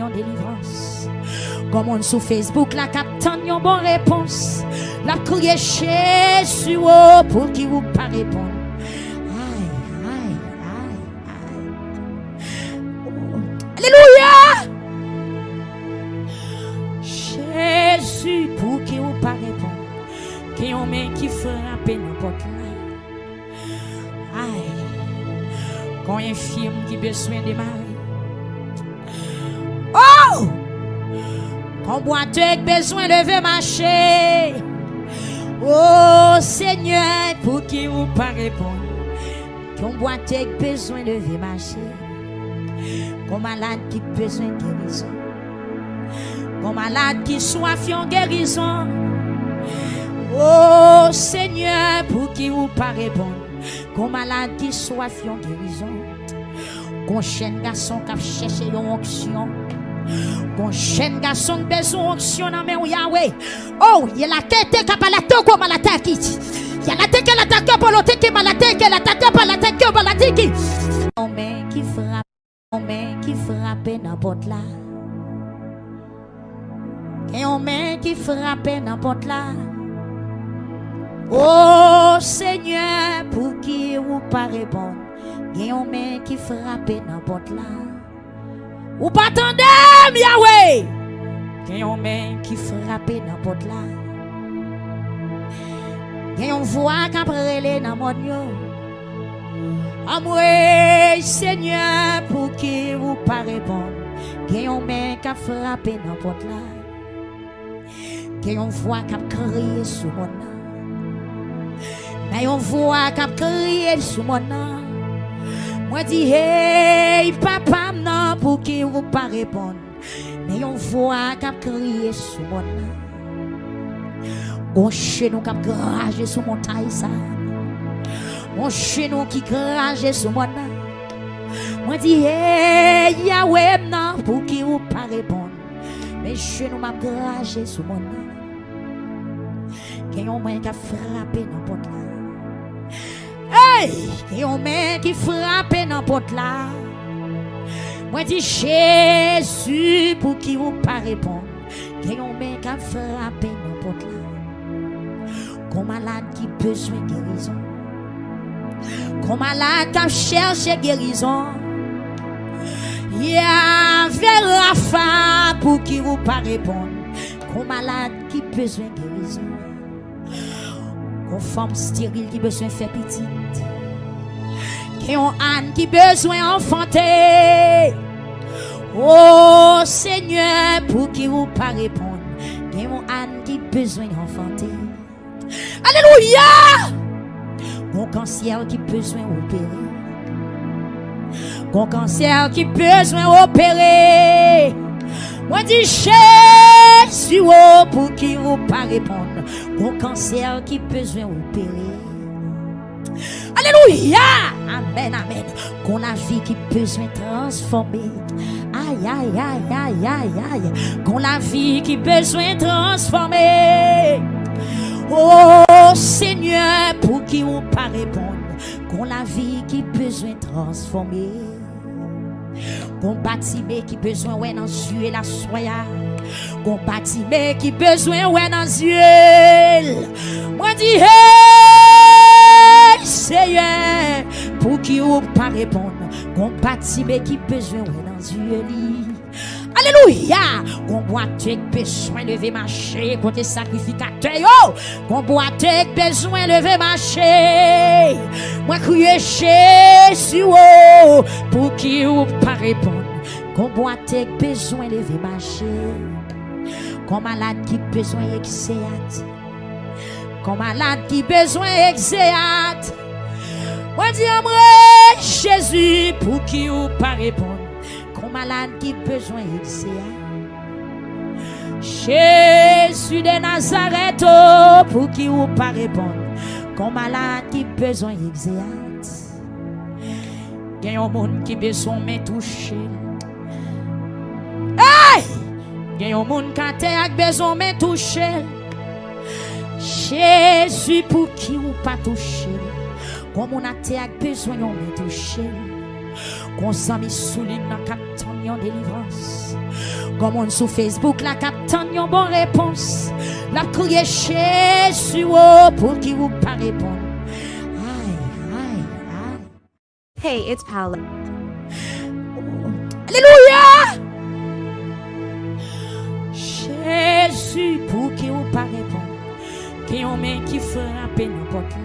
en délivrance. Comme on sur Facebook, la captain yon bon réponse. La crié Jésus pour qui vous pas répondre. Alléluia. Jésus pour qui vous pas répondre. Qui on met qui frappe n'importe là. Aïe. Quand un film qui besoin de mari. Oh! Quand boiteux besoin de lever marcher. Oh Seigneur, pour qui vous pas répondre. Quand boiteux besoin de lever marcher. Quand malade qui besoin de guérison. Quand malade qui soif en guérison. Oh Seigneur, pour qui vous pas répondre. Quand malade qui soif en guérison. Quand jeune garçon qui cherche une onction. Quand jeune garçon qui besoin onction dans main Yahweh. Oh, il y a la tête qui a la tête comme la tête qui. Il y a la tête qui a la tête pour la tête qui a la tête qui a la tête pour la tête qui a la tête qui. On met qui frappe. On met qui frappe n'importe là. Et on met qui frappe n'importe là. Oh Seigneur, pour qui vous pas répondre. Et on met qui frappe n'importe là. Ou pas attendez, Yahweh. Et on met qui frappe n'importe là. Et on voit qu'après les dans mon yo. Amoué, Seigneur, pour qui vous pas répondre. Et on met qui frappe n'importe là. Et on voit qu'à crier sous mon nom. Mais on voit qu'à crier sous mon nom. Moi dis hey papa non pour qui vous pas répondre. Mais on voit qu'à crier sous mon nom. On chez nous qu'à grager sous mon taille ça. On chez nous qui grage sous mon nom. Moi dis hey Yahweh non pour qui vous pas répondre. Mais chez nous m'a grage sous mon nom. Qu'il y a un main qui a frappé n'importe là. Hey! Qu'il y a un main qui frappe n'importe là. Moi dis Jésus pour qui vous pas répondre. Qu'il y a un main qui a frappé n'importe là. Qu'on malade qui besoin de guérison. Qu'on malade qui cherche guérison. Il y a vers Rafa pour qui vous pas répondre. Qu'on malade qui besoin de guérison. Qu'on femme stérile qui besoin de faire petite. Qu'on âne qui besoin enfanter. Oh Seigneur, pour qui vous pas répondre. Qu'on âne qui besoin d'enfanter. Alléluia! Qu'on cancer qui besoin d'opérer. Qu'on cancer qui besoin d'opérer. Moi dis Jésus pour qui vous pas répondre. Mon cancer qui besoin opérer. Alléluia. Amen, amen. Qu'on la vie qui besoin transformer. Aïe, aïe, aïe, aïe, aïe, aïe. Qu'on la vie qui besoin transformer. Oh Seigneur, pour qui vous pas répondre. Qu'on la vie qui besoin transformer. Qu'on bâtiment qui besoin ouais dans yeux et la soya. Qu'on bâtiment qui besoin ouais dans yeux. Moi dis hey Seigneur pour qui ou pas répondre. Qu'on bâtiment qui besoin ouais dans yeux. Alléluia. Qu'on boite qui besoin lever marcher côté sacrificateur yo. Qu'on boite qui besoin lever marcher. Moi crier Jésus oh, pour qui ou pas répondre. Qu'on boite qui besoin lever marcher. Qu'on malade qui besoin exéat. Qu'on malade qui besoin exéat. Moi dis moi Jésus pour qui ou pas répondre. Qu'on malade qui besoin exéat. Jésus de Nazareth oh, pour qui ou pas répondre. Qu'on malade qui besoin exéat. Il y a un monde qui besoin me toucher. Hey! Il y a un monde qui a besoin me toucher. Jésus pour qui ou pas toucher. Comme on a besoin de me toucher. Qu'on s'en mis sous l'île dans 4 ans une délivrance. Comme on sur Facebook, la captant une bonne réponse. La crier Jésus pour qui vous pas répondre. Hey, it's Paula. Alléluia! Jésus pour qui vous pas répondre. Qui on met qui frappe n'importe là.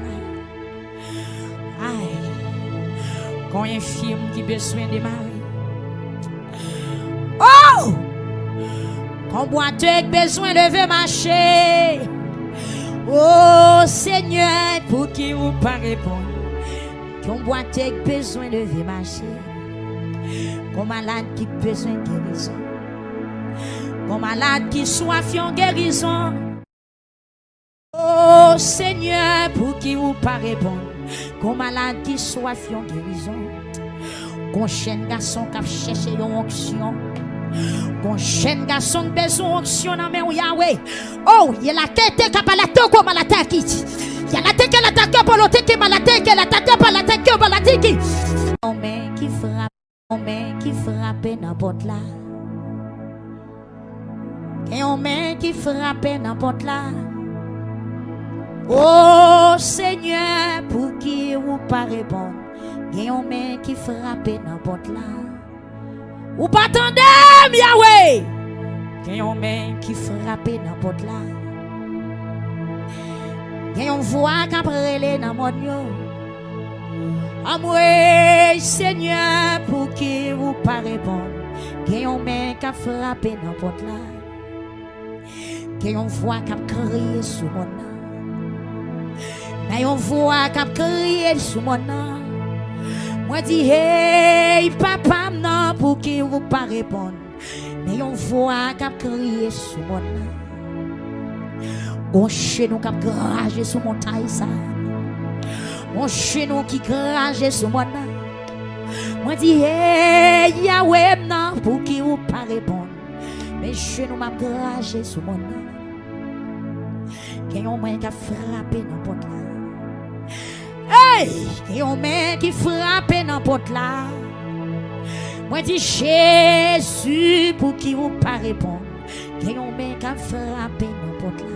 Aïe. Quand un film qui besoin de mari. Oh! Quand boiteux besoin de lever marcher. Oh Seigneur, pour qui vous pas répondre. Quand boiteux besoin de lever marcher. Quand malade qui besoin de guérison. Quand malade qui soif en guérison. Oh Seigneur, pour qui vous pas répondre. Quand malade qui soif en guérison. Quand jeune garçon qui cherche une onction. Quand jeune garçon qui besoin onction dans main Yahweh. Oh, il y a la tête qui a la tête comme la tête qui. Il y a la tête qui a la tête pour la tête qui a la tête qui a la tête pour la tête qui a la tête qui. On met qui frappe, on met qui frappe n'importe là. Et on met qui frappe n'importe là. Oh Seigneur, pour qui vous pas répondre. Et on met qui frappe n'importe là. Ou pas attendez, Yahweh. Et on met qui frappe n'importe là. Et on voit qu'après les dans mon Dieu. Amoué Seigneur, pour qui vous pas répondre. Et on met qui frappe n'importe là. Et on voit qu'à crier sous mon nom. Mais on voit qu'à crier sous mon nom. Moi dis hey papa non pour qui vous pas répondre. Mais on voit qu'à crier sous mon nom. On chez nous qu'à grager sous montagne ça. On chez nous qui grage sous mon nom. Moi dis hey Yahweh non pour qui vous pas répondre. Mais chez nous m'a grage sous mon nom. Qu'il y a un moyen qui a frappé n'importe là. Hey! Qu'il y a un moyen qui frappe n'importe là. Moi dis Jésus pour qui vous pas répondre. Qu'il y a un moyen qui a frappé n'importe là.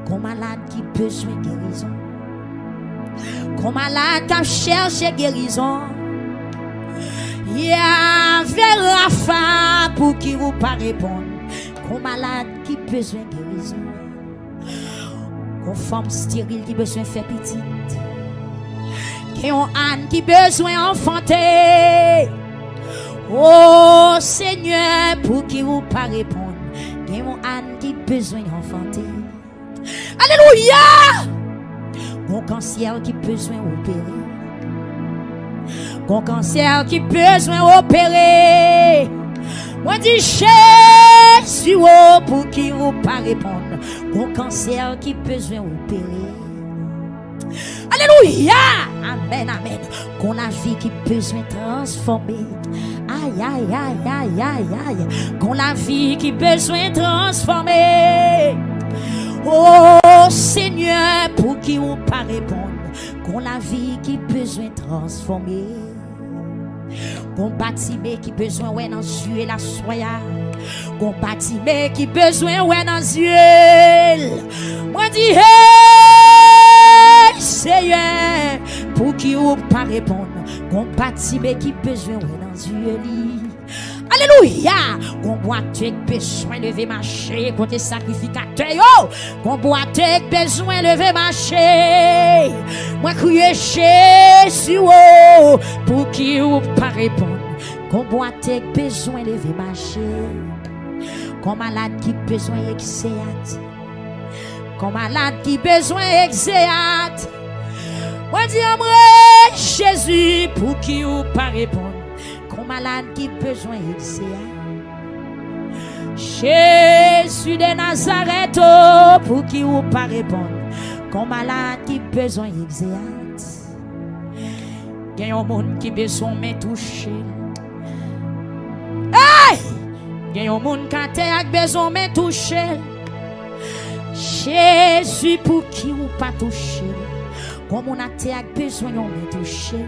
Comme malade qui besoin de guérison. Comme malade qui cherche guérison. Il y a vers Rafa pour qui vous pas répondre. Comme malade qui besoin de guérison. Qu'on femme stérile qui besoin de faire petite. Qu'on âne qui besoin enfanter. Oh Seigneur, pour qui vous pas répondre. Qu'on âne qui besoin d'enfanter. Alléluia! Qu'on cancer qui besoin opérer. Qu'on cancer qui besoin opérer. Moi dis Jésus pour qui vous pas répondre. Qu'on cancer qui besoin opérer. Alléluia. Amen, amen. Qu'on la vie qui besoin transformer. Aïe, aïe, aïe, aïe, aïe, aïe. Qu'on la vie qui besoin transformer. Oh Seigneur, pour qui vous pas répondre. Qu'on la vie qui besoin transformer. Qu'on bâtiment qui besoin ouais dans yeux la soya. Qu'on bâtiment qui besoin ouais dans yeux. Moi dis hey Seigneur, pour qui ou pas répondre. Qu'on bâtiment qui besoin ouais dans yeux. Alléluia. Qu'on boite besoin lever marcher côté sacrificateur yo. Qu'on boite besoin lever marcher. Moi crier Jésus oh, pour qui ou pas répondre. Qu'on boite besoin lever marcher. Qu'on malade qui besoin exéat. Qu'on malade qui besoin exéat. Moi dis moi Jésus pour qui ou pas répondre. Qu'on malade qui besoin exéat. Jésus de Nazareth oh, pour qui ou pas répondre. Qu'on malade qui besoin exéat. Il y a un monde qui besoin me toucher. Hey! Il y a un monde qui a besoin me toucher. Jésus pour qui ou pas toucher. Comme on a besoin de me toucher.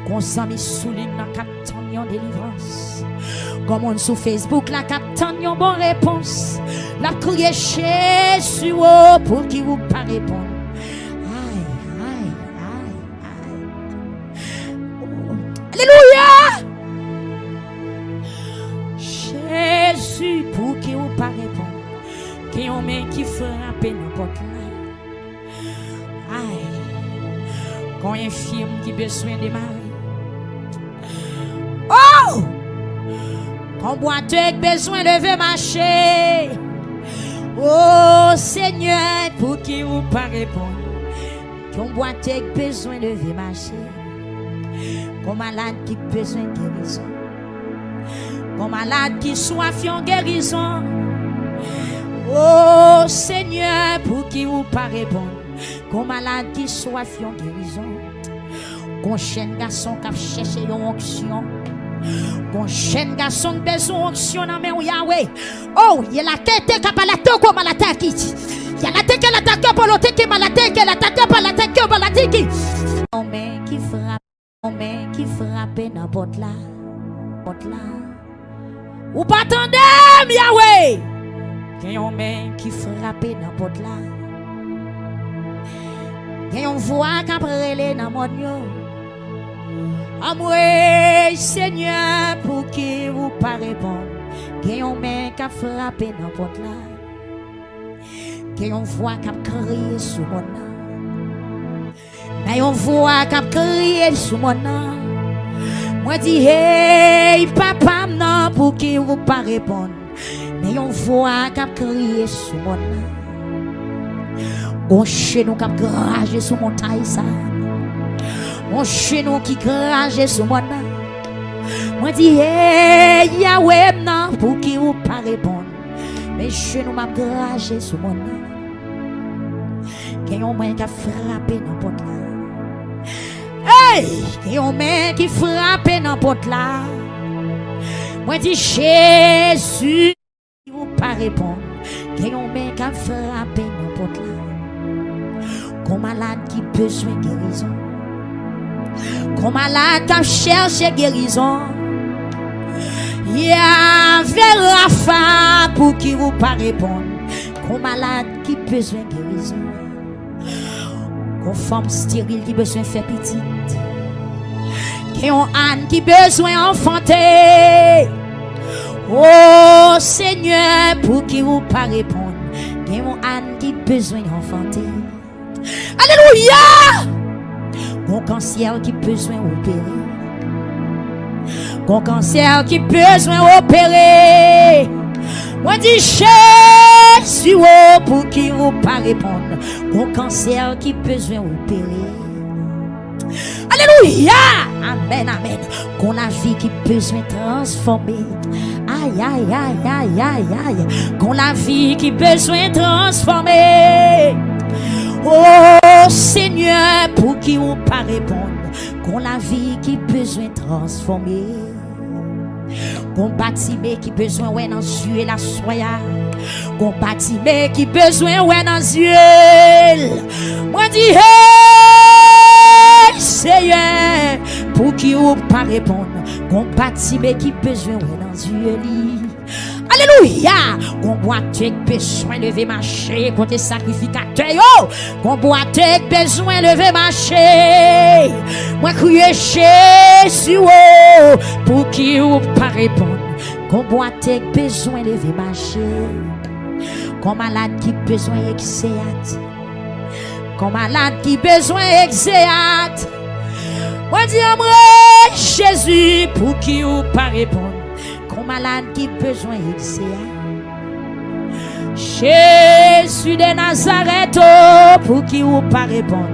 Qu'on s'en met sous l'île dans 4 ans. une délivrance. Comme on sur Facebook, la captain une bonne réponse. La crier Jésus pour qui vous pas répondre. Aïe, aïe, aïe, aïe. Oh. Alléluia. Jésus pour qui vous pas répondre. Qui on met qui frappe n'importe là. Aïe. Quand un film qui besoin de mari. Oh! Quand boiteux besoin de lever marcher. Oh Seigneur, pour qui vous pas répondre. Quand boiteux besoin de lever marcher. Quand malade qui besoin de guérison. Quand malade qui soif en guérison. Oh Seigneur, pour qui vous pas répondre. Quand malade qui soif en guérison. Quand jeune garçon qui cherche une onction. Quand jeune garçon qui besoin onction dans main Yahweh. Oh, il y a la tête qui pas la tête comme la tête qui. Il y a la tête qui l'attaque pour l'autre qui malattèque qui l'attaque pour la tête qui malattèque qui. On met qui frappe n'importe là. N'importe là. Ou pas attendez Yahweh. Qu'il on met qui frappe n'importe là. Qu'il on voit qu'après les dans mon yo. Amoué Seigneur pour qui vous pas répondre. Qu'il on met qui frappe n'importe là. Qu'il on voit qu'à crier sous mon nom. Mais on voit qu'à crier sous mon nom. Moi dis hey papa non pour qui vous pas répondre. Mais on voit qu'à crier sous mon nom. On chez nous qu'à grager sous mon taille ça. On chez nous qui grage sous mon nom. Moi dis hey Yahweh non pour qui vous pas répondre. Mais chez nous m'a grage sous mon nom. Qu'il y a un main qui a frappé n'importe là. Hey! Qu'il y a un main qui frappe n'importe là. Moi dis Jésus vous pas répondre. Qu'il y a un main qui a frappé n'importe là. Qu'on malade qui besoin de guérison. Qu'on malade qui cherche guérison. Il y a vers la femme pour qui vous pas répondre. Qu'on malade qui besoin de guérison. Qu'on femme stérile qui besoin de faire petite. Qu'on âne qui besoin enfanter. Oh Seigneur, pour qui vous pas répondre. Qu'on âne qui besoin d'enfanter. Alléluia! Qu'on cancer qui besoin opérer. Qu'on cancer qui besoin opérer. Moi dis Jésus pour qui vous pas répondre. Qu'on cancer qui besoin opérer. Alléluia! Amen, amen. Qu'on la vie qui besoin transformer. Aïe, aïe, aïe, aïe, aïe, aïe. Qu'on la vie qui besoin transformer. Oh Seigneur, pour qui vous pas répondre. Qu'on la vie qui besoin transformer. Qu'on bâtiment qui besoin ouais dans yeux et la soya. Qu'on bâtiment qui besoin ouais dans yeux. Moi dis hey Seigneur, pour qui vous pas répondre. Qu'on bâtiment qui besoin ouais dans yeux. Alléluia. Qu'on boite qui besoin lever marcher contre sacrificateur yo. Qu'on boite qui besoin lever marcher. Moi crier Jésus pour qui ou pas répondre. Qu'on boite qui besoin lever marcher. Qu'on malade qui besoin exéat. Qu'on malade qui besoin exéat. Moi dis moi Jésus pour qui ou pas répondre. Qu'on malade qui besoin exéat. Jésus de Nazareth pour qui ou pas répondre.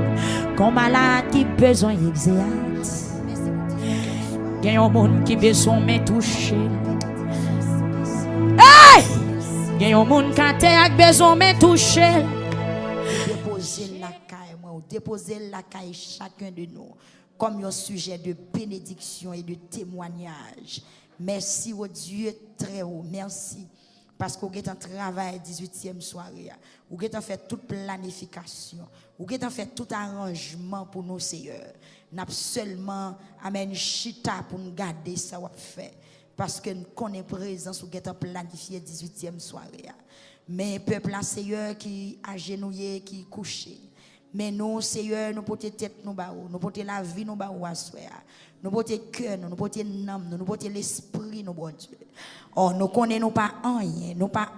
Qu'on malade qui besoin exéat. Il y a un monde qui besoin me toucher. Hey! Il y a un monde qui a besoin me toucher. Déposer la caille, déposer la caille chacun de nous comme un sujet de bénédiction et de témoignage. Merci au Dieu très haut. Merci Parce que vous avez un travail 18e soirée. Vous avez fait toute planification. Vous avez fait tout arrangement pour nous, Seigneur. Nous avons seulement amen chita pour nous garder ça fait. Parce que nous connaissons présence, vous avez planifié 18e soirée. Mais peuple, Seigneur, qui agenouillé, qui couché. Mais nous, Seigneur, nous portons tête, nous portons la vie, nous nous portons cœur, nous portons l'âme, nous portons l'esprit, nous bon Dieu. Oh, nous connaissons pas rien, nous pas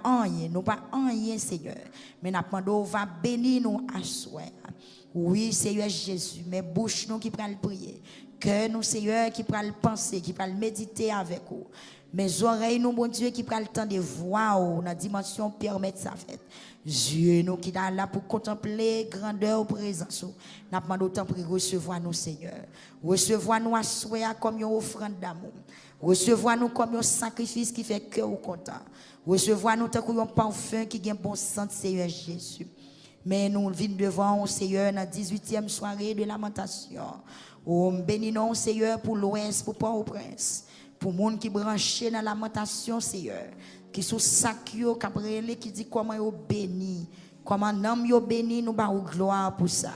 rien, Seigneur. Mais nous demandons, va bénir nous à soi. Oui, Seigneur Jésus, mais bouche nous qui prend le prier. Cœur nous, Seigneur, qui prend le penser, qui prend le méditer avec vous. Mes oreilles, nous, bon Dieu, qui prend le temps de voir dans la dimension permettre sa fête. Dieu, nous qui sommes là pour contempler grandeur présence. Nous demandons autant pour recevoir nous, Seigneur. Recevoir nous à soi comme une offrande d'amour. Recevoir nous comme un sacrifice qui fait cœur au content. Recevoir nous comme un parfum qui a un bon sens, Seigneur Jésus. Mais nous venons devant, Seigneur, dans la 18e soirée de lamentation. Nous bénissons, Seigneur, pour l'Ouest, pour Port-au-Prince. Pour les gens qui branchent dans la lamentation, Seigneur. Qui sont sacrés, qui dit comment ils béni. Comment nous yo béni, nous avons gloire pour ça.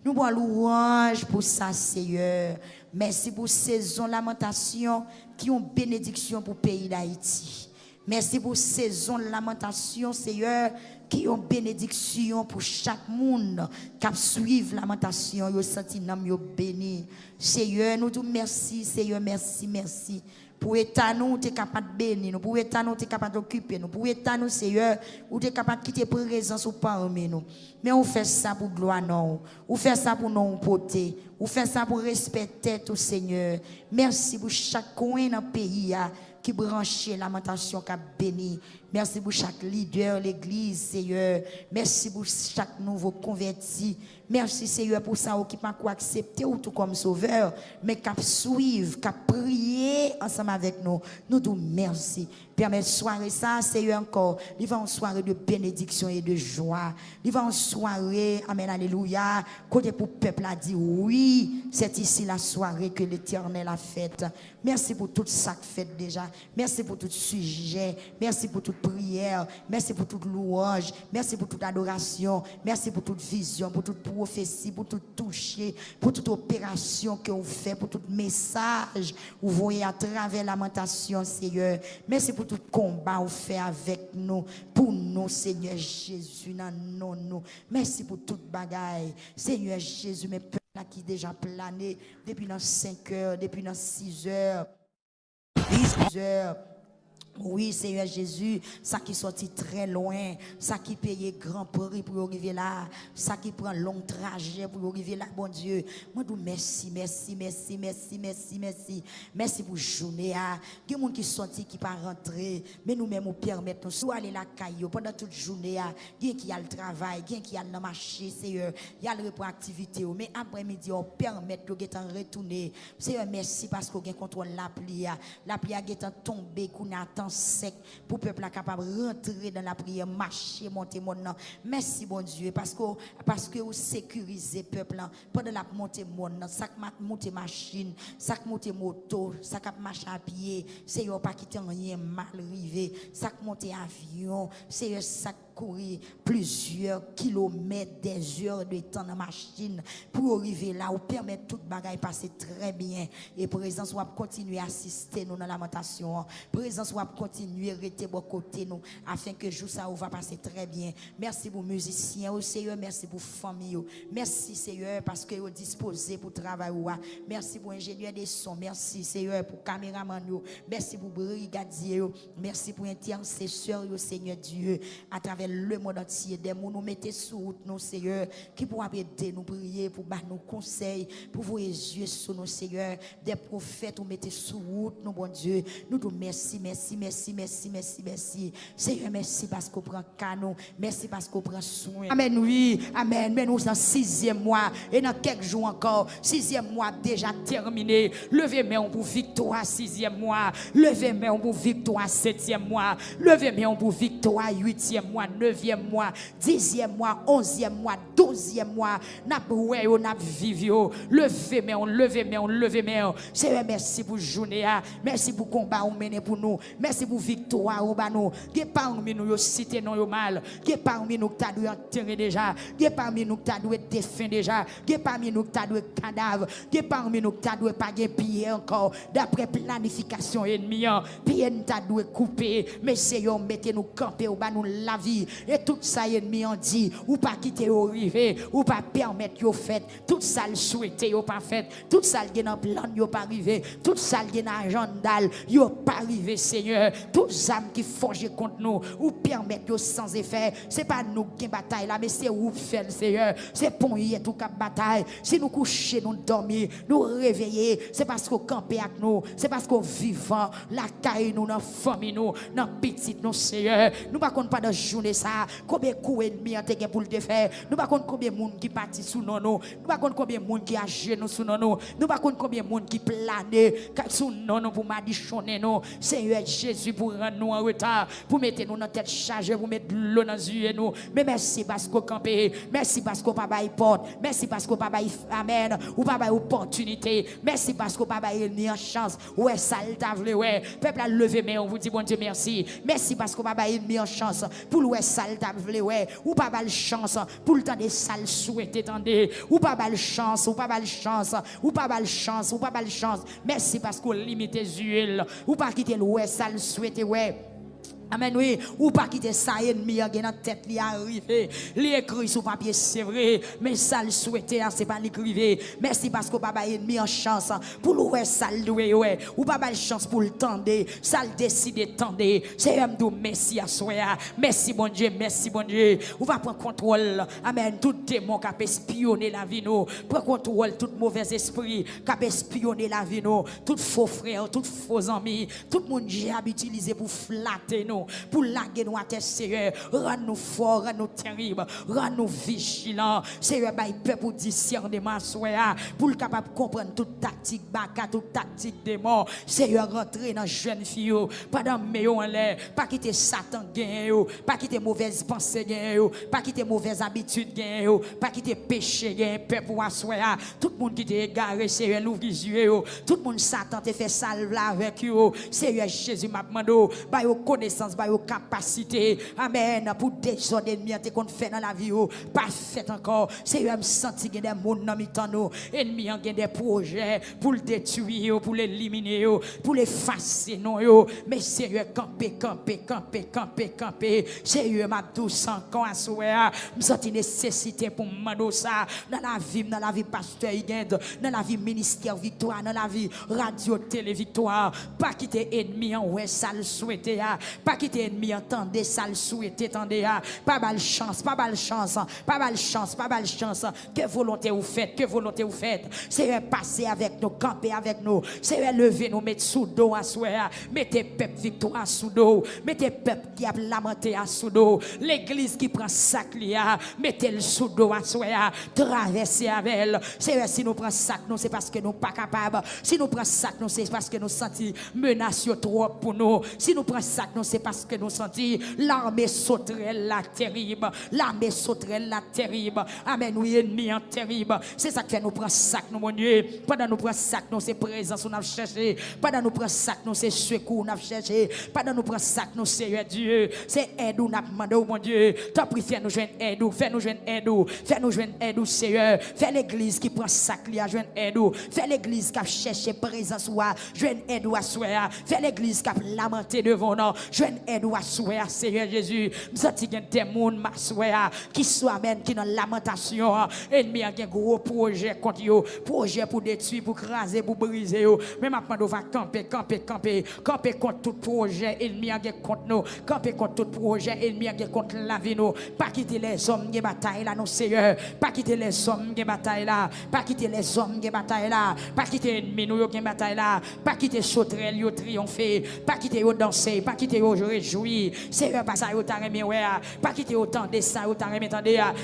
Nous avons louange pour ça, Seigneur. Merci pour saison lamentation qui ont bénédiction pour le pays d'Haïti. Merci pour saison lamentation, Seigneur, qui ont bénédiction pour chaque monde qui suit la lamentation. Yo senti nam yo béni. Seigneur, nous te merci, Seigneur, merci. Pour état nous, tu es capable de bénir nous. Pour état nous, tu es capable d'occuper nous. Pour état nous, Seigneur, ou tu es capable de quitter présence ou parmi nous. Mais on fait ça pour gloire non. On fait ça pour nous porter. On fait ça pour respecter tout, Seigneur. Merci pour chaque coin dans le pays qui branche la lamentation qui a béni. Merci pour chaque leader, l'église, Seigneur. Merci pour chaque nouveau converti. Merci, Seigneur, pour ça qui pas accepter ou tout comme sauveur, mais qui suivre, qui prier ensemble avec nous. Nous disons merci. Permets soirée ça, Seigneur, encore. Il va en soirée de bénédiction et de joie. Il va en soirée, amen, alléluia. Côté pour le peuple a dit oui, c'est ici la soirée que l'Éternel a faite. Merci pour tout ça fait déjà. Merci pour tout sujet. Merci pour toute prière. Merci pour toute louange. Merci pour toute adoration. Merci pour toute vision, pour toute prophétie, pour tout toucher, pour toute opération que vous faites, pour tout message que vous voyez à travers la lamentation, Seigneur. Merci pour tout combat que vous faites avec nous, pour nous, Seigneur Jésus, non, nous. Merci pour toute bagaille, Seigneur Jésus, mes peuples qui déjà plané depuis dans 5 heures, depuis dans 6 heures, 10 heures. Oui, Seigneur Jésus, ça qui sorti très loin, ça qui paye grand prix pour arriver là, ça qui prend long trajet pour arriver là, bon Dieu. Moi, je merci. Merci pour journée. Il y a des gens qui sont sortis, qui ne pas rentrer, mais nous-mêmes, nous permettons de aller la caillou pendant toute journée. Il y a qui a le travail, il y a qui a le marché, Seigneur, il y a le repos activité, mais après-midi, on permet de retourner. Seigneur, merci parce qu'on contrôle l'appli. L'appli a tombé, qu'on attend sec pour le peuple capable de rentrer dans la prière, marcher, monter mon nom. Merci bon Dieu parce que vous sécurisez le peuple pendant la montée mon nom, ça monter machine, ça monter moto, ça marcher à pied, c'est pas quitter rien mal arrivé, ça monter avion, c'est ça courir plusieurs kilomètres, des heures de temps dans la machine pour arriver là, ou permettre toute bagaille passer très bien. Et présence, va continuer à assister nous dans la lamentation. Présence, va continuer à rester à côté nous, afin que jour ça va passer très bien. Merci pour les musiciens, au Seigneur, merci pour la famille. Merci, Seigneur, parce que vous disposez pour travailler. Merci pour l'ingénieur des sons. Merci, Seigneur, pour le caméraman. Merci pour le brigadier. Merci pour l'intercesseur, Seigneur Dieu, à travers le monde entier, des mots nous mettez sous route, nous, Seigneur, qui pourra aider nous prier, pour nous conseils, pour vous yeux sur nous, Seigneur, des prophètes, nous mettez sous route, nous, bon Dieu, nous disons merci. Seigneur, merci parce qu'on prend canon, merci parce qu'on prend soin. Amen, oui, amen. Mais nous sommes dans 6e mois, et dans quelques jours encore, 6e mois déjà terminé. Levez-moi pour victoire, 6e mois. Levez-moi pour victoire, 7e mois. Levez-moi pour victoire, 8e mois. 9e mois, 10e mois, 11e mois, 12e mois, n'a ouais n'a vivre. Levez mais. Seigneur, merci pour journée, merci pour combat ou mené pour nous, merci pour victoire ou ba nous. Qui parmi nous yo cité non yo mal, qui parmi nous t'a dû enterrer déjà, qui parmi nous t'a dû défunt déjà, qui parmi nous t'a dû cadavre, qui parmi nous t'a dû pas pied encore d'après planification ennemi, pied t'a dû couper, mais Seigneur mettez nous camper ou ba nous la vie et tout ça ennemi en dit ou pas quitter au river ou pas permettre yo fait tout ça le souhaiter yo pas fait tout ça le dans plan yo pas arrivé tout ça le dans agenda yo pas arrivé Seigneur tout âme qui forge contre nous ou permettre yo sans effet c'est pas nous qui bataille là mais c'est ou faire Seigneur c'est pour y tout cap bataille si nous coucher nous dormir nous réveiller c'est parce qu'on camper avec nous c'est parce qu'on vivant la caille nous dans famille nous dans petite nous Seigneur nous pas compte pas dans journée ça combien coups ennemis en te pour le faire nous pas compte combien monde qui parti sous nous pas compte combien monde qui a nous sous nous pas compte combien monde qui plane sous nous pour madichonner nous Seigneur Jésus pour rendre nous en retard pour mettre nous dans tête chargée pour mettre l'eau dans yeux nous mais merci parce qu'on campé merci parce qu'on pas bail porte merci parce qu'on pas bail amen ou pas bail opportunité merci parce qu'on pas bail ni en chance ouais ça t'a vle ouais peuple a levé mais on vous dit bon Dieu merci parce qu'on pas bail ni en chance pour ouais ça t'a vle ouais ou pas bail chance pour le temps des sales souhaiter tendez ou pas bail chance ou pas bail chance ou pas bail chance ou pas bail chance merci parce qu'on limite les huiles ou pas quitter le ouais sale souhaiter ouais. Amen, oui, ou pas quitter ça, ennemi, dans la tête, li arrivé, li écrit sur papier, c'est vrai, mais ça le souhaiter, c'est pas l'écrire. Merci parce que papa ennemi en chance, pour le ouais, ça le doué, ouais, ou pas de chance pour le tendre, ça le décide tendre, c'est un dou, merci à soi, merci bon Dieu, ou va prendre contrôle, amen, tout démon qui a espionné la vie, nous, prendre contrôle, tout mauvais esprit qui a espionné la vie, nous, tout faux frères, tout faux amis, tout le monde j'ai utilisé pour flatter nous. Pour laguer nous à terre, Seigneur, rends-nous forts, rends-nous terribles, rends-nous vigilants, Seigneur, peuple pour discernement, pour le capable de comprendre toute tactique baka, toute tactique des morts, Seigneur, rentrer dans la jeune fille, pas dans le en l'air, pas quitter Satan, pas quitter mauvaises pensées, pas quitter mauvaises habitudes, pas quitter péché, peuple pour assoir, tout le monde qui t'est égaré, Seigneur, l'ouvre les yeux, tout le monde Satan te fait salve avec eux, Seigneur Jésus m'a demandé, connaissance, capacité, amen, pour désordre ennemi qu'on fait dans la vie, pas fait encore. Seigneur, me senti qu'il y a des gens dans mi-temps, ennemis ont des projets pour le détruire, pour l'éliminer, pour l'effacer, non, mais Seigneur, camper. Seigneur, m'a douce encore à souhait, me senti nécessité pour me ça, dans la vie pasteur, dans la vie ministère victoire, dans la vie radio, télé victoire, pas quitter ennemi en ouais, ça le souhaiter, pas quitter ennemi entendez ça le souhaiter tendez pas mal chance que volonté vous faites Seigneur passer avec nous camper avec nous Seigneur lever nous mettre sous dos à souhait mettez peuple victoire sous dos mettez peuple qui a lamenté à sous dos l'église qui prend sac lia mettez le sous dos à souhait traverser avec elle Seigneur si nous prend sac nous c'est parce que nous pas capable si nous prend sac nous c'est parce que nous senti menace trop pour nous si nous prend sac nous c'est parce que nous senti l'armée sauterelle la terrible amen oui ennemi en terrible c'est ça qui fait nous prend sac nous mon Dieu pendant nous prend sac nous c'est présence on a cherché pendant nous prend sac nous c'est secours on a cherché pendant nous prend sac nous Seigneur Dieu c'est aide on a demandé mon Dieu t'as pris faire nous joindre aide Seigneur fais l'église qui prend sac li a joindre aide fais l'église qui a cherché présence ou joindre aide ou assoir fais l'église qui a lamenté devant nous joindre aide ou assoir Seigneur Jésus me senti gen des monde m'assoir qui soit même qui dans lamentation ennemi a gen gros projet contre yo projet pour détruire pour craser pour briser yo mais maintenant on va camper contre tout projet ennemi a gen contre nous camper contre tout projet ennemi a gen contre la vie nous pas quitter les hommes qui bataille là non Seigneur pas quitter les hommes qui bataille là pas quitter les hommes qui bataille là pas quitter ennemi nous qui bataille là pas quitter sauterelle yo triompher pas quitter yo danser pas quitter yo je réjouis. Seigneur, pas ça, yo t'a remis, ouais, pas quitter autant de ça, yo t'a remis,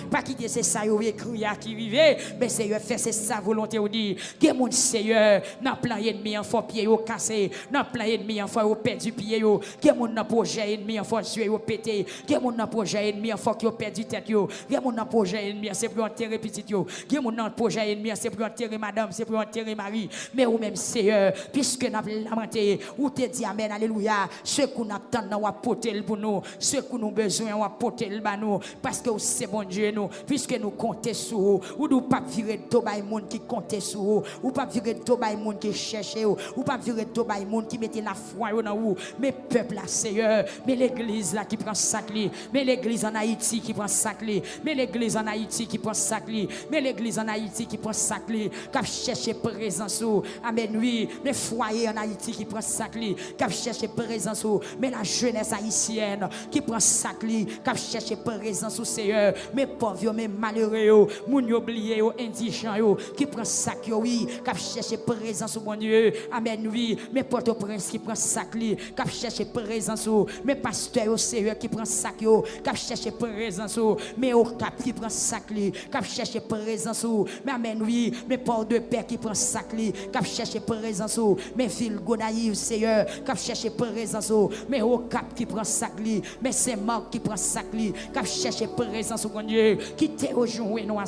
pas quitter c'est ça, yo écrit qui vivait, mais Seigneur, fait c'est sa volonté, ou dit, que mon Seigneur, n'a plein ennemi en fort pied, yo cassé, n'a plein ennemi en fort, yo perdu pied, yo, que mon n'a projet ennemi en fort, yo pété, que mon n'a projet ennemi en fort, yo perdu tête, yo, que mon n'a projet ennemi, c'est pour enterrer petit, yo, que mon n'a projet ennemi, c'est pour enterrer madame, c'est pour enterrer Marie, mais ou même Seigneur, puisque n'a lamenté, ou te dit amen, alléluia, ce qu'on attend, n'a pas porter pour nous, ce que nous besoin, on va porter le nous, parce que c'est bon Dieu, nous, puisque nous comptons sur vous, ou nous pas virer tout le monde qui compte sur vous, ou pas virer tout le monde qui cherche, ou pas virer tout le monde qui mette la foi dans vous, mais peuple là, Seigneur, mais l'église là qui prend sacré, mais l'église en Haïti qui prend sacré, mais l'église en Haïti qui prend sacré, mais l'église en Haïti qui prend sacré, qui cherche présence, amen, oui, mais foyer en Haïti qui prend sacré, qui cherche présence, mais la jeunesse haïtienne qui prend sacré, qui cherche présence au Seigneur, mais pauvres, mais malheureux, moun oublié, indigents, qui prend sac, oui, qui cherche présence au bon Dieu, amen, oui, mais Port-au-Prince qui prend sac, qui cherche présence, mais pasteur au Seigneur qui prend sac, qui cherche présence, mais au cap qui prend sac, qui cherche présence, mais amen, oui, mais port de paix qui prend sac, qui cherche présence, mais ville Gonaïve, Seigneur, qui cherche présence, mais au cap qui prend sac, mais c'est Marc qui prend sac, qui cherche présence au bon Dieu, qui t'est aujourd'hui nous à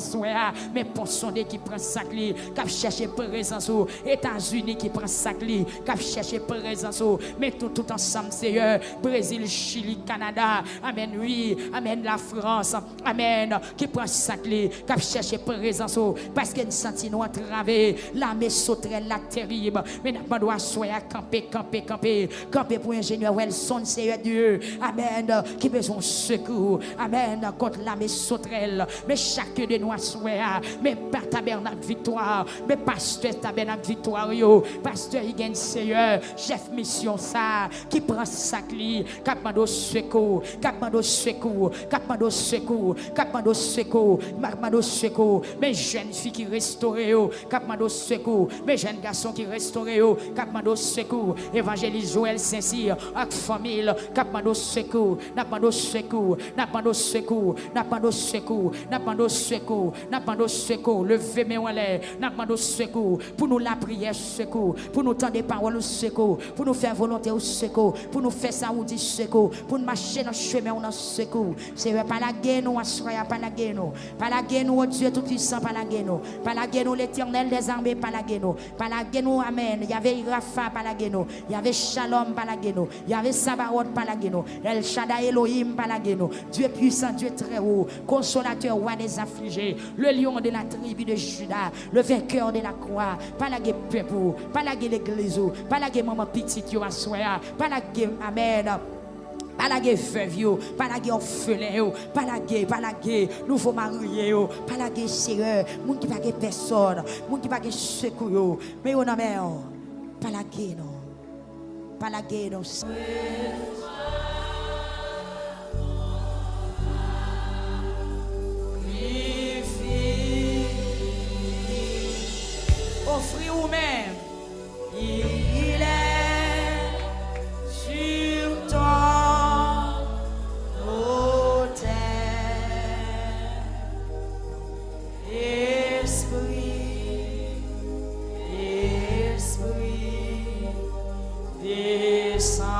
mais pour sonner qui prend sac, qui cherche présence aux États-Unis qui prend sac, qui cherche présence, mais tout ensemble, Seigneur, Brésil, Chili, Canada, amen, oui, amen, la France, amen, qui prend sac, qui cherche présence, parce que nous sentons nous entraver, l'armée sauterelle, la terrible, mais nous devons soyez camper pour ingénieur Wilson, Seigneur Dieu, amen, qui besoin de secours, amen, contre l'armée sauterelle, mais chacun de nous soit, mais pas tabernacle victoire, mais pasteur tabernacle victoire, pasteur Higgins Seigneur, chef mission ça, qui prend sac li, qui demande secours, mes jeunes filles qui restaurent, qui demande secours, mes jeunes garçons qui restaurent, qui demande secours, évangéliste Joël Saint-Cyr, avec famille, qui demande secours, levez mes en l'air, n'a demandé secours, pour nous la prière secours, pour nous tendre des paroles au secours, pour nous faire volonté au secours, pour nous faire ça ou dit secours, pour nous marcher dans le chemin on a secours. C'est pas la guerre nous, pas la guerre nous, pas la guerre nous, Dieu tout puissant, pas la guerre nous, pas la guerre nous, l'éternel des armées, pas la guerre nous, pas la guerre nous, amen. Il y avait Rafa, pas la guerre nous, il y avait Shalom, pas la guerre nous, il y avait Sabaoth, pas la guerre nous, El Shaddai Elohim, pas la guerre nous, Dieu puissant, Dieu très haut, consolateur, roi des affligés, le lion de la tribu de Judas, le vainqueur de la croix, pas la guerre peuple, pas la guerre l'église, pas la guerre maman petite, yo assoya, pas la guerre, amen. Pas la guerre veuve, pas la guerre orphelin, pas la guerre, nouveau marié, pas la guerre sérieux, moun qui pas guerre personne, moun qui pas guerre secours, mais on a pas la guerre non, pas la guerre non. Offrir ou même, il est sur ton autel, Esprit, descend,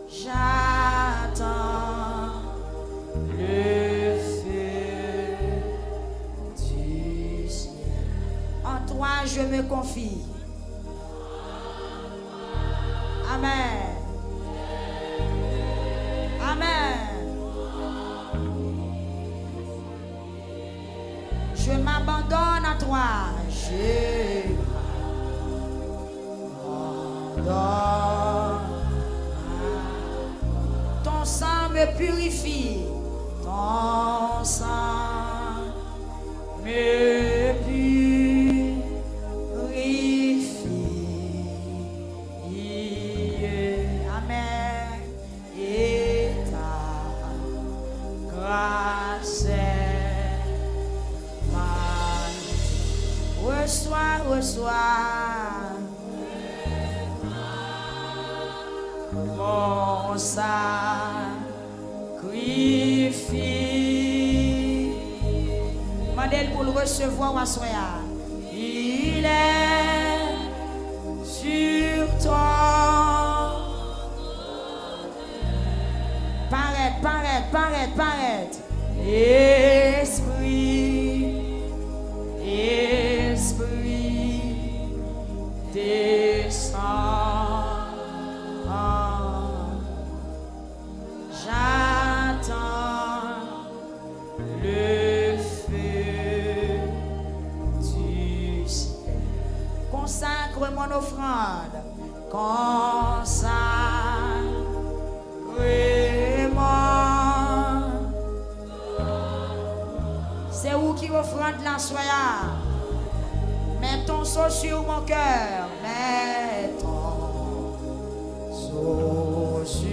j'attends le feu du ciel. En toi je me confie. Amen. Amen. Je m'abandonne à toi. Je m'abandonne. Ton sang me purifie. Ton sang me purifie. Amen. Et ta grâce est magnifique. Reçois. sacrifie. Mandel pour le recevoir à soya. Il est sur toi. Paraît. Esprit, descend. J'attends le feu du ciel. Consacre mon offrande. Consacre-moi. C'est où qui offrande la soya. Mets ton seau sur mon cœur. Mets ton seau sur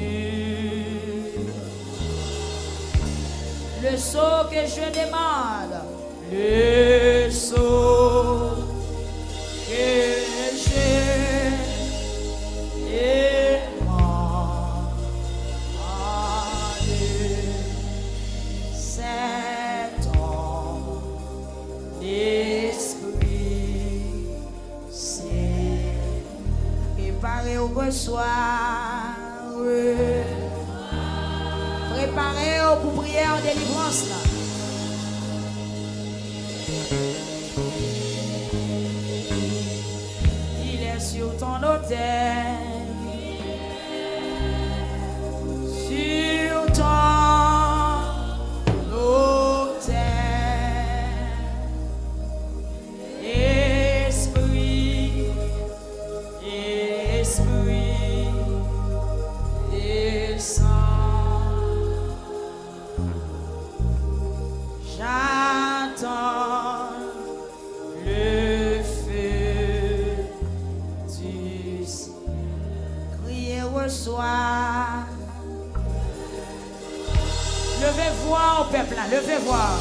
le seau que je demande. Le seau que je demande. C'est ton esprit. C'est préparé au soir. Préparé pour prier en délivrance là. Il est sur ton autel. Sur ton autel. Esprit, descend. J'attends le feu du ciel. Criez au soir. Levez voix au peuple là, levez voix.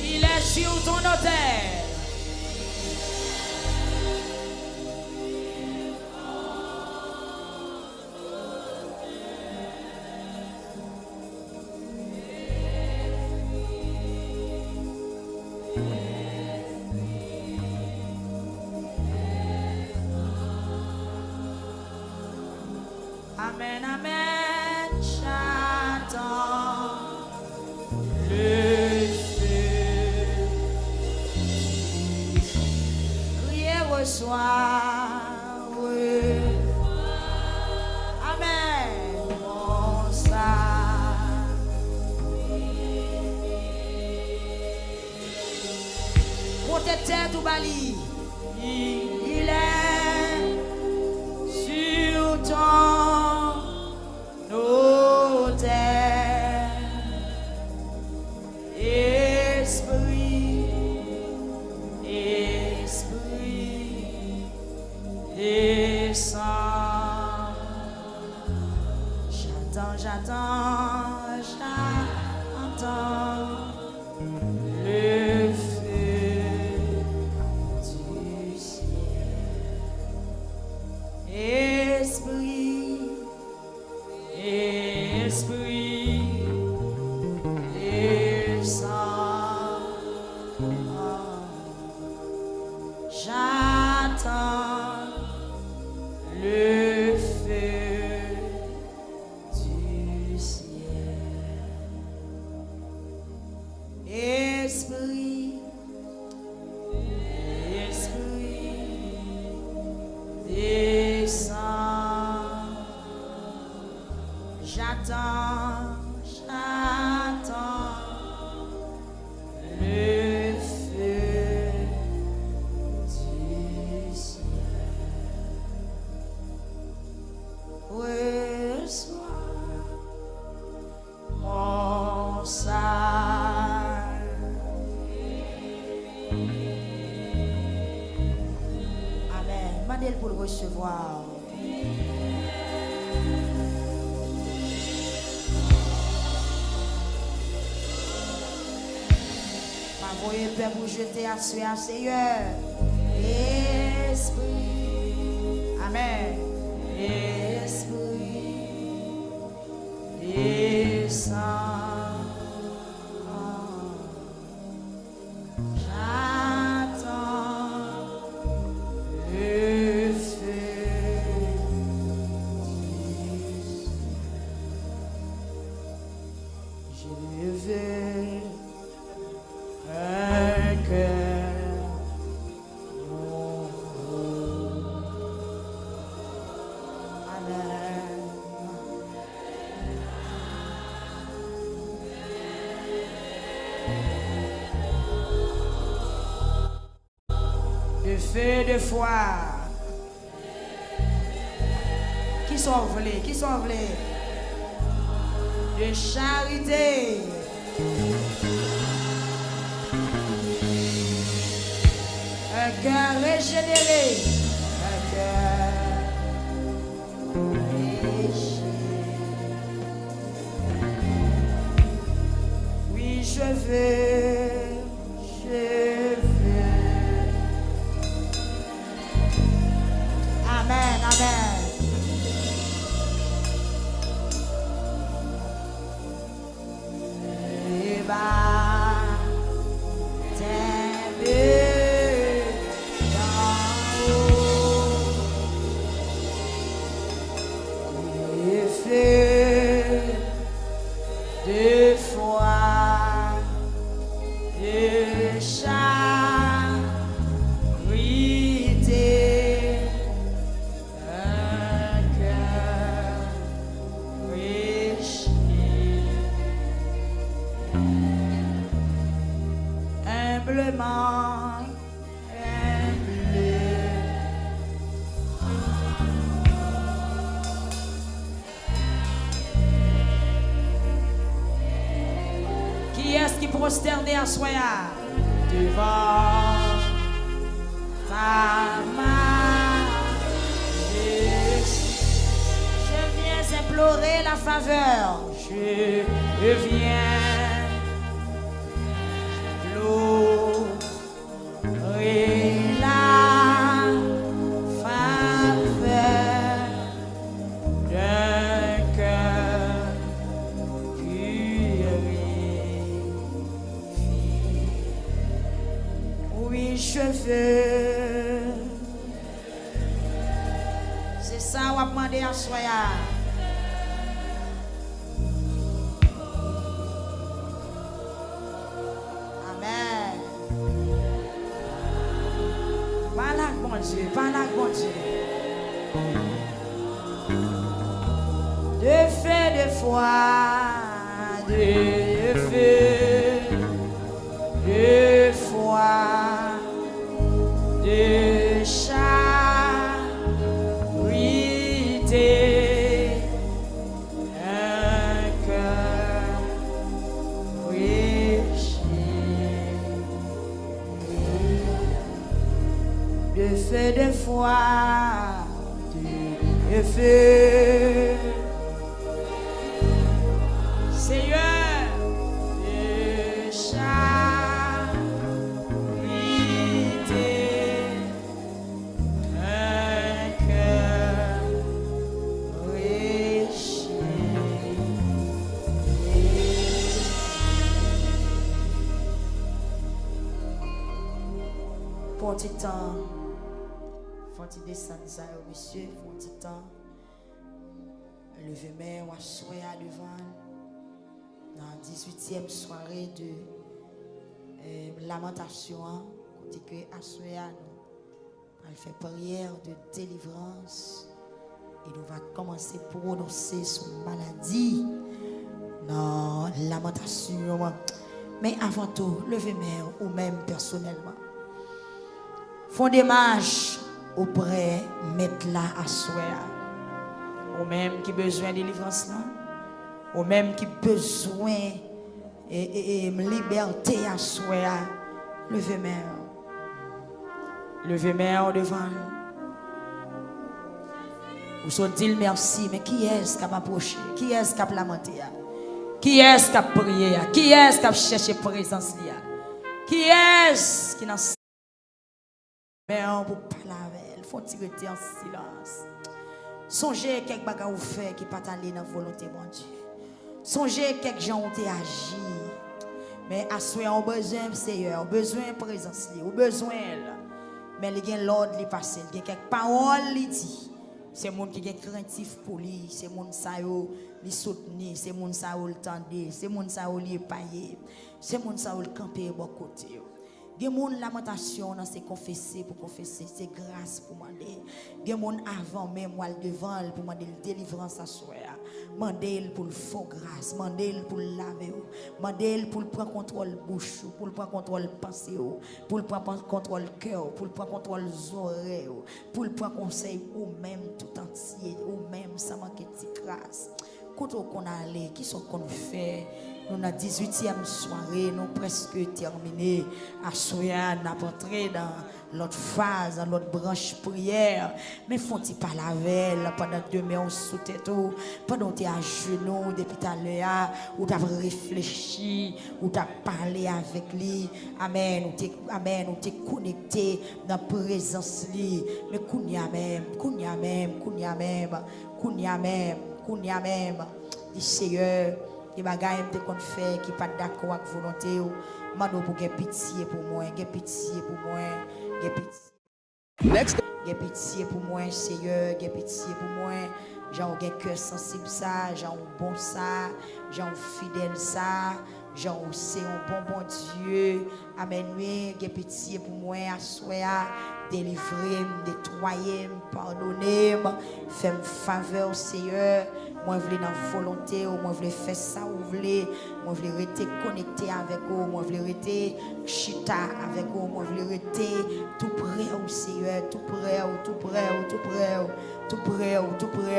Il est sur ton autel. Amen, amen, j'attends le feu. Criez au soir, oui. Amen, mon saint. Protecteur du Bali, il est sur ton autel. Esprit, descend. J'attends le feu du ciel. Esprit, descend. J'attends le feu du ciel. Esprit, descend. J'attends le feu du ciel. Reçois mon salut. Amen. Mandez-le pour le recevoir. Voyez, Père, vous jeter à ce Seigneur. Et Esprit. Amen. Esprit. Descends. De feu de foi. Qui sont volés? Qui sont volés? De charité. Un cœur régénéré. Un cœur régénéré. Oui, je veux. Amen, amen. De foi, de charité, un cœur riche, humblement humble. Qui est-ce qui prosterné à soi devant ta majesté? Je viens implorer la faveur. Je viens implorer la faveur d'un cœur purifié. Oui, je veux. C'est ça on va demander à soi. Amen. Parle avec mon Dieu, parle avec mon Dieu. De feu de foi, de feu, de foi, de charité, un cœur riche, de feu de foi, de feu. Seigneur, de charité, un cœur riche. Pour un petit temps, faut-il descendre ça, monsieur, pour un petit temps. Levez-moi ou assoyez devant dans la 18e soirée de lamentation. On dit que assoyez nous. On fait prière de délivrance et nous va commencer à prononcer son maladie dans lamentation. Mais avant tout, levez-moi ou même personnellement. Font des marches auprès mettre là assoyez. Ou même qui besoin de délivrance là, ou même qui besoin de liberté à soi, levez-moi devant. Ou se dit merci, mais qui est-ce qui a approché? Qui est-ce qui a lamenté? Qui est-ce qui a prié? Qui est-ce qui a cherché présence? Qui est-ce qui n'a Mais pour parler avec elle, faut tirer en silence. Songez quelques bagages ou fait qui pas aller dans la volonté mon Dieu. Songez quelques gens ont agi. Mais assoyez on besoin Seigneur, besoin présence li, besoin elle. Mais il y a l'ordre li passe, il y a quelques paroles li dit. C'est monde qui est craintif pour lui, c'est monde ça yo li soutenir, c'est monde ça yo le tendre, c'est monde ça yo li épailler, c'est monde ça yo le camper bon côté. Gen moun lamentation dans c'est confesser pour confesser, c'est grâce pour demander. Gen moun avant même ou devant pour demander délivrance à soi. Mandel pour le faux grâce, mandel pour le laver, mandel pour le prendre contrôle bouche, pour le prendre contrôle pensée, pour le prendre contrôle cœur, pour le prendre contrôle oreilles, pour le prendre conseil ou même tout entier, ou même sans manquer de grâce. Quand on allait, qui sont qu'on fait? Nous avons la 18e soirée, nous presque terminé. À soya, nous avons entré dans l'autre phase, dans l'autre branche prière. Mais faut-il pas la veille pendant 2 mois sous tête, pendant que tu es à genoux depuis tout à l'heure, ou tu as réfléchi, ou tu as parlé avec lui. Amen, ou tu es connecté dans la présence de lui. Mais kounya même, dit Seigneur, les bagages qu'on fait qui pas d'accord avec volonté, mando pour gagner pitié pour moi, gagner pitié pour moi, gagner pitié. Next. Gagner pitié pour moi, Seigneur, gagner pitié pour moi. J'ai un cœur sensible ça, j'ai un bon ça, j'ai un fidèle ça, j'ai un bon Dieu. Amen, oui, gagner pitié pour moi, assoya, délivrer, nettoyer, pardonner, faire faveur, Seigneur. Moi, je veux dans la volonté, moi, je veux faire ça, moi, je veux rester connecté avec vous, moi, je veux rester chita avec vous, moi, je veux rester tout près au Seigneur, tout près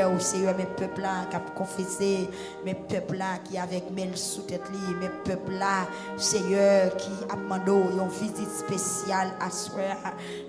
au Seigneur, mes peuples là qui ont confessé, mes peuples là qui avec mêle sous tête li, mes peuples là, Seigneur, qui a demandé une visite spéciale à soi,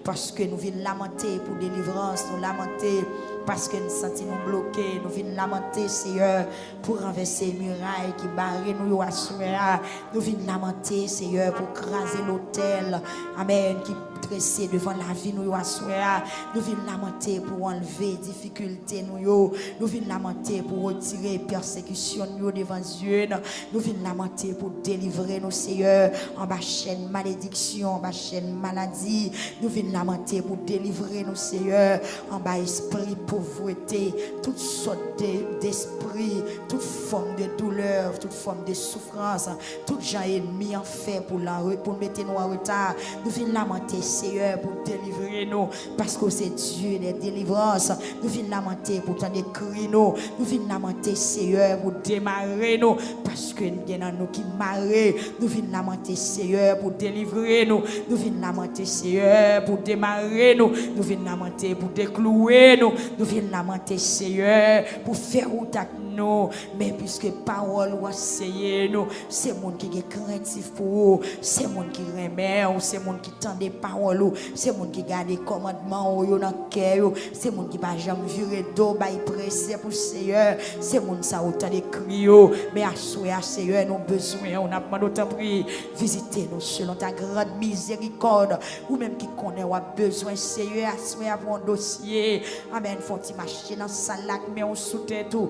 parce que nous venons lamenter pour délivrance, nous lamenter parce que nous sentons bloqués, nous venons lamenter, Seigneur, pour renverser les murailles qui barrent nous à soi, nous venons lamenter, Seigneur, pour craser l'autel, Amen, qui dressé devant la vie nous à soi, nous venons lamenter pour enlever difficultés nous venons lamenter pour retirer persécution nous devant Dieu, nous venons lamenter pour délivrer nos Seigneur en bas chaîne malédiction, en bas chaîne maladie, nous venons lamenter pour délivrer nos Seigneur en bas esprit pauvreté, toutes sortes d'esprit, toute forme de douleur, toute forme de souffrance, tout gens ennemis en fait pour mettre nous en retard, nous venons lamenter Seigneur pour délivrer nous parce que c'est Dieu des délivrances, nous venons lamenter pour t'en écrire nous venons lamenter Seigneur pour démarrer nous parce que nous avons nous qui marrer, nous venons lamenter Seigneur pour délivrer nous venons lamenter Seigneur pour démarrer nous venons lamenter pour déclouer nous venons lamenter Seigneur pour faire route avec nous, mais puisque parole ou essayer nous, c'est monde qui est craintif pour vous, c'est monde qui remet, c'est monde qui tend des paroles, c'est monde qui garde les commandements dans le cœur, c'est monde qui va jamais virer d'eau, va y presser pour Seigneur, c'est monde ça autant de cris, mais à soi Seigneur nos besoins, on a demandé autant prier, visitez nous selon ta grande miséricorde, ou même qui connaît ou a besoin Seigneur, à soi pour un dossier, amen, faut-il marcher dans sa lac, mais on soutient tout,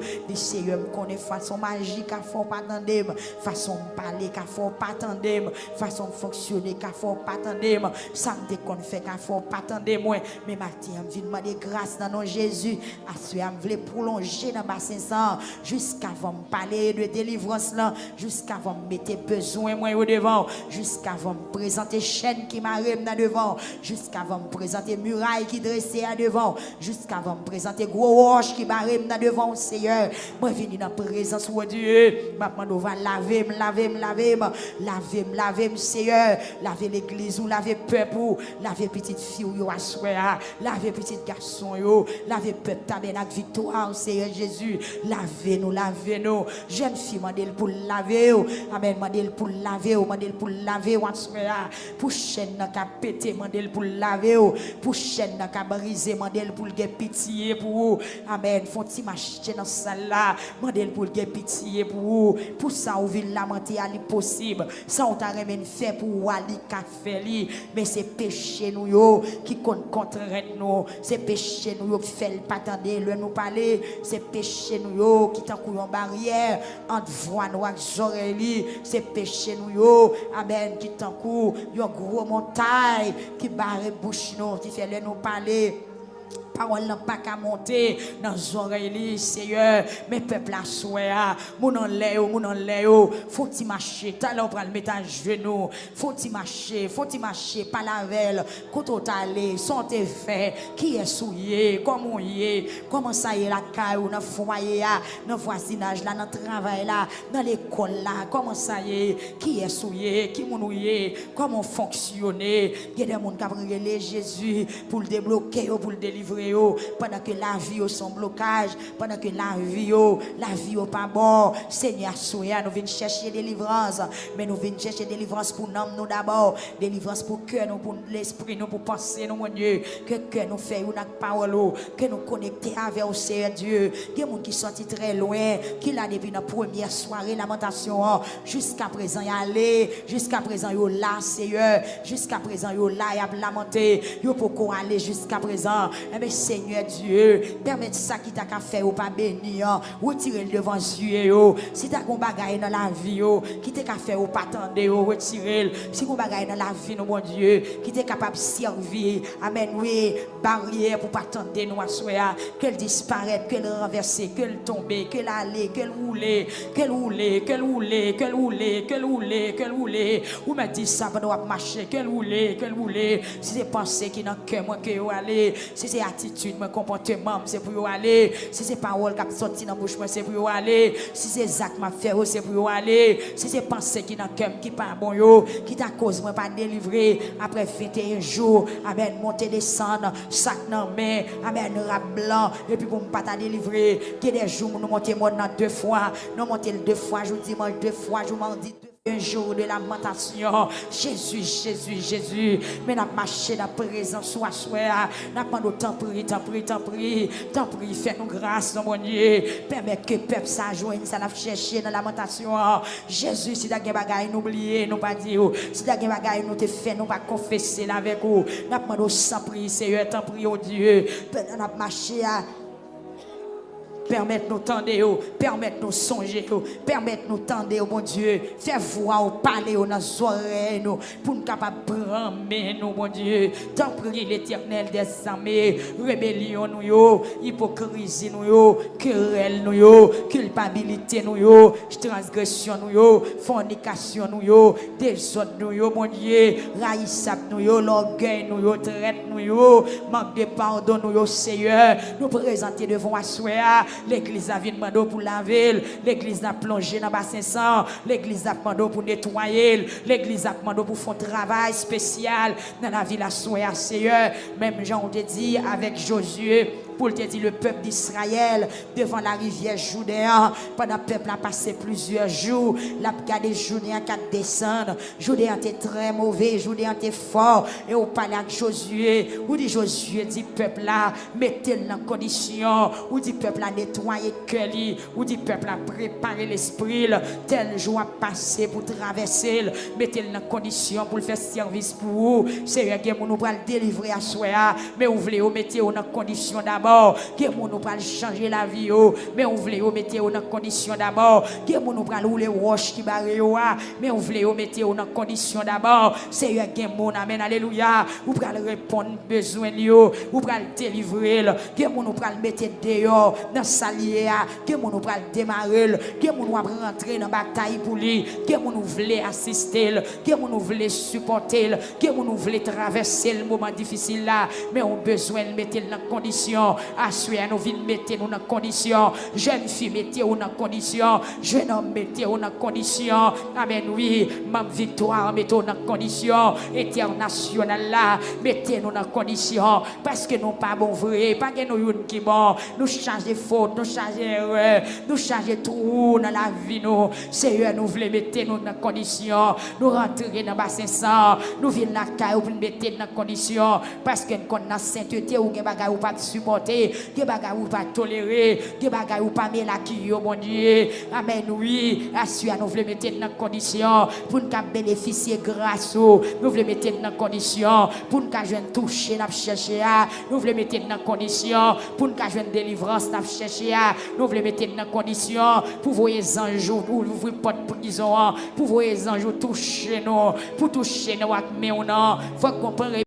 Seigneur, me connaît façon magique, à faut pas attendre, façon parler, qu'à faut pas attendre, façon fonctionner, qu'à faut pas attendre, ça me qu'on fait, qu'à faut pas attendre, moi, mais matin, je viens demander grâce dans nom Jésus, à ce que je veux prolonger dans bassin sang, jusqu'à vous me parler de délivrance là, jusqu'à vous me mettre besoin, moi, au devant, jusqu'à vous me présenter chaîne qui m'arrête dans devant, jusqu'à vous me présenter muraille qui dressée à devant, jusqu'à vous me présenter gros roche qui m'arrête dans devant, Seigneur. Moi, je viens dans la présence de Dieu. Maintenant, on va laver, Seigneur. Laver l'église, laver peuple, laver petite fille, laver petit garçon, laver peuple, tabernacle, victoire, Seigneur Jésus. Lavez-nous. Jeune fille, mandel pour laver. Amen, mandel pour laver, pour chaîne qui a pété, mandel pour laver. Pour chaîne qui a brisé, mandel pour le pitié pour vous. Amen, font-ils marcher dans salle là. Mandel pour gagner pitié pour vous, pour ça ou vient lamenter à l'impossible, ça on t'a remen fait pour Ali qu'a fait li, mais c'est péché nous yo qui contraint nous, c'est péché nous yo qui fait pas attendre le nous parler, c'est péché nous yo qui t'en couillon barrière entre voix nous avec oreilles, c'est péché nous yo amen qui t'en cou yo gros montagne qui barre bouche nous qui fait le nous parler. Parole n'a pas qu'à monter dans les oreilles, Seigneur. Mais peuple a souhait, mon en l'air, faut-il marcher, talent pour le mettre à genoux, faut-il marcher, pas la veille, quand on t'allait, sont tes faits, qui est souillé, comment ça y est la caille, dans le foyer, dans le voisinage, là, dans le travail, là, dans l'école, là, comment ça y est, qui est souillé, qui mounouillé, comment fonctionner, il y a des gens qui ont prié Jésus pour le débloquer, pour le délivrer. Pendant que la vie est son blocage, pendant que la vie est pas bon, Seigneur, nous venons chercher délivrance, mais nous venons chercher délivrance pour nous d'abord, délivrance pour cœur, nous pour l'esprit, nous pour penser, nous, mon Dieu, que cœur nous fait une parole, que nous connecter avec au Seigneur Dieu. Il y a des gens qui sont très loin, qui là depuis la première soirée, lamentation, jusqu'à présent, y aller, jusqu'à présent, yo là, Seigneur, jusqu'à présent, yo là, y a lamenté, yo pour aller jusqu'à présent. Mais Seigneur Dieu, permette ça qui t'a qu'à faire ou pas bénir, retirer devant Dieu. Si t'as qu'on bagaille dans la vie, qui t'a qu'à faire ou pas attendre, retirer. Si qu'on bagaille dans la vie, mon Dieu, qui t'est capable de servir, amen, oui, barrière pour pas attendre nous à soi, qu'elle disparaisse, qu'elle renverse, qu'elle tombe, qu'elle aller, qu'elle roule, ou me dit ça pendant marcher, qu'elle roule, si c'est pensée qui n'a que moi que aller, si c'est attitude, mon comportement, c'est pour y aller. Si c'est parole qui a sorti dans la bouche, c'est pour y aller. Si c'est acte m'a fait, c'est pour y aller. Si c'est pensée qui n'a qu'un qui pas bon yo, qui t'a cause moi pas délivrer après 21 jours, amen, monter descendre, sac dans main, amen, rap blanc et puis pour pas t'a délivrer, qui des jours nous monter moi dans 2 fois, nous monter 2 fois, je dimanche 2 fois, je mardi 2 un jour de lamentation. Jésus. Mais n'a marché dans la présence soit soit. N'a pas de temps pris. Fais-nous grâce, mon Dieu. Permets que le peuple s'ajoigne, ça l'a cherché dans la lamentation. Jésus, si t'as des bagailles, n'oubliez, nous pas dire. Si t'as des bagailles, nous te fait, nous pas confesser avec vous. N'a pas de sans prier, Seigneur, tant prie au Dieu. N'a marché à. Permettre-nous tendre, permettre-nous songer, permettre-nous tendre, mon Dieu. Fais voir, parler dans nos oreilles, pour nous capables de prendre, nous, mon Dieu. Tant prie l'Éternel des armées, rébellion, nous, hypocrisie, nous, querelle, nous, culpabilité, nous, transgression, nous, fornication, nous, désordre, nous, mon Dieu, raïssable, nous, l'orgueil, nous, traite, nous, manque de pardon, nous, Seigneur, nous présenter devant Assoya. L'église a demandé pour laver, l'église a plongé dans le bassin sang, l'église a demandé pour nettoyer, l'église a demandé pour faire un travail spécial dans la ville à Soya, Seigneur. Même Jean on te dit avec Josué, pour te dire le peuple d'Israël devant la rivière Jourdain, pendant le peuple a passé plusieurs jours, la regardé Jourdain qui descendre, Jourdain était très mauvais, Jourdain était fort, et on parle avec Josué, ou dit Josué dit peuple là, mettez-le dans condition, ou dit peuple là nettoyer cœur, ou dit peuple là préparer l'esprit, tel jour a passé pour traverser, mettez-le dans condition pour faire service pour vous, Seigneur, nous va le délivrer à soi, mais vous voulez mettre dans condition d'abord. Que nous pas changer la vie, mais on voulait mettre dans condition d'abord. Que nous pas rouler roche qui barre, mais on voulait mettre dans condition d'abord. Seigneur, que mon amen, alléluia. Vous pouvez répondre besoin vous pouvez délivrer, que nous pas mettre dehors dans salier, que nous pas démarrer, que nous rentrer dans bataille pour lui, que nous voulons assister, que nous voulons supporter, que nous voulons traverser le moment difficile là, mais on besoin de mettre dans condition. Assurer nous venons mettre nous dans condition, jeune fille mettez nous dans condition, jeune homme mettez nous dans condition, amen oui, ma victoire mettez nous dans condition, international là, mettez nous dans condition, parce que nous pas bon vrai, pas que nous une qui bon, nous changer faute, nous changer erreur, nous changer tout dans la vie nous, Seigneur nous voulons mettre nous dans condition, nous rentrer dans bassin sang, nous venons la caille pour mettre dans condition, parce que nous connaissons sainteté ou gen bagay ou pas supporter. supporter, des bagages ou pas tolérer, des bagages ou pas mélaki, mon Dieu. Amen, oui. Assure, nous voulons mettre dans condition pour nous bénéficier grâce. Nous voulons mettre dans condition pour nous toucher, nous chercher. Nous voulons mettre dans condition pour nous délivrance, nous chercher. Nous voulons mettre dans condition pour voir les anges, pour ouvrir porte pour qu'ils ont, pour voir les anges toucher nous, pour toucher nous avec nous. Faut comprendre.